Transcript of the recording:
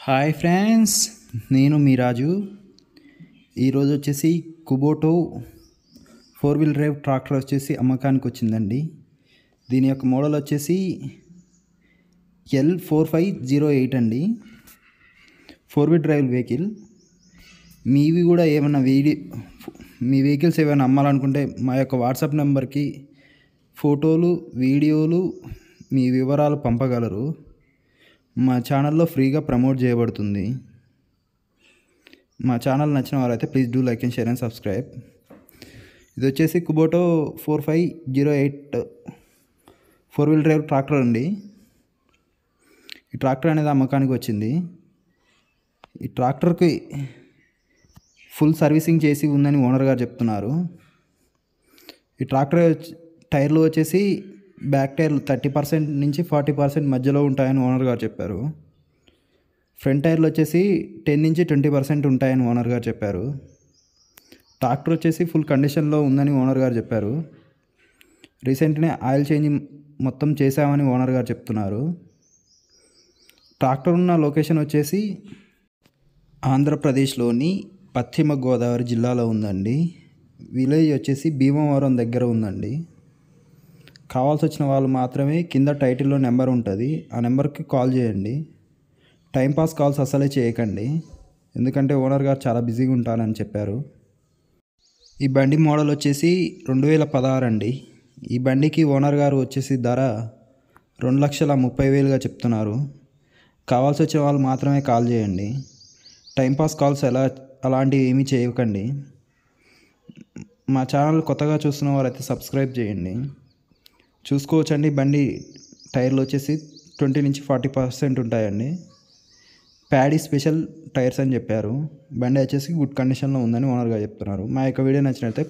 Hi friends, నేను మీ రాజు. ఈరోజు వచ్చేసి కుబోటో 4 వీల్ డ్రైవ్ ట్రాక్టర్ వచ్చేసి అమ్మకానికి వచ్చిందండి. దీని యొక్క మోడల్ వచ్చేసి L4508 అండి. 4 వీల్ డ్రైవ్ వెహికల్. మీవి కూడా ఏమైనా మీ వెహికల్స్ ఏమైనా అమ్మాలనుకుంటే మా యొక్క వాట్సాప్ నెంబర్కి ఫోటోలు, వీడియోలు, మీ వివరాలు పంపగలరు. మా ఛానల్లో ఫ్రీగా ప్రమోట్ చేయబడుతుంది. మా ఛానల్ నచ్చిన వారైతే please do like and share and subscribe. ఇది వచ్చేసి కుబోటో 4508 4 వీల్ డ్రైవ్ ట్రాక్టర్ అండి. ఈ ట్రాక్టర్ అనేది అమ్మకానికి వచ్చింది. ఈ ట్రాక్టర్కి ఫుల్ సర్వీసింగ్ చేసి ఉందని ఓనర్ గారు చెప్తున్నారు. ఈ ట్రాక్టర్ టైర్లు వచ్చేసి బ్యాక్ టైర్లు 30% నుంచి 40% మధ్యలో ఉంటాయని ఓనర్ గారు చెప్పారు. ఫ్రంట్ టైర్లు వచ్చేసి 10 నుంచి 20% ఉంటాయని ఓనర్ గారు చెప్పారు. ట్రాక్టర్ వచ్చేసి ఫుల్ కండిషన్లో ఉందని ఓనర్ గారు చెప్పారు. రీసెంట్గానే ఆయిల్ చేంజ్ మొత్తం చేశామని ఓనర్ గారు చెప్తున్నారు. ట్రాక్టర్ ఉన్న లొకేషన్ వచ్చేసి ఆంధ్రప్రదేశ్లోని పశ్చిమ గోదావరి జిల్లాలో ఉందండి. విలేజ్ వచ్చేసి భీమవరం దగ్గర ఉందండి. కావాల్సి వచ్చిన వాళ్ళు మాత్రమే కింద టైటిల్లో నెంబర్ ఉంటుంది, ఆ నెంబర్కి కాల్ చేయండి. టైంపాస్ కాల్స్ అసలే చేయకండి, ఎందుకంటే ఓనర్ గారు చాలా బిజీగా ఉంటారని చెప్పారు. ఈ బండి మోడల్ వచ్చేసి 2016 అండి. ఈ బండికి ఓనర్ గారు వచ్చేసి ధర 2,30,000గా చెప్తున్నారు. కావాల్సి వచ్చిన వాళ్ళు మాత్రమే కాల్ చేయండి. టైంపాస్ కాల్స్ అలాంటివి ఏమీ చేయకండి. మా ఛానల్ కొత్తగా చూస్తున్న వారైతే సబ్స్క్రైబ్ చేయండి. చూసుకోవచ్చండి, బండి టైర్లు వచ్చేసి 20 నుంచి 40% ఉంటాయండి. ప్యాడీ స్పెషల్ టైర్స్ అని చెప్పారు. బండి వచ్చేసి గుడ్ కండిషన్లో ఉందని ఓనర్గా చెప్తున్నారు. మా యొక్క వీడియో నచ్చినట్లయితే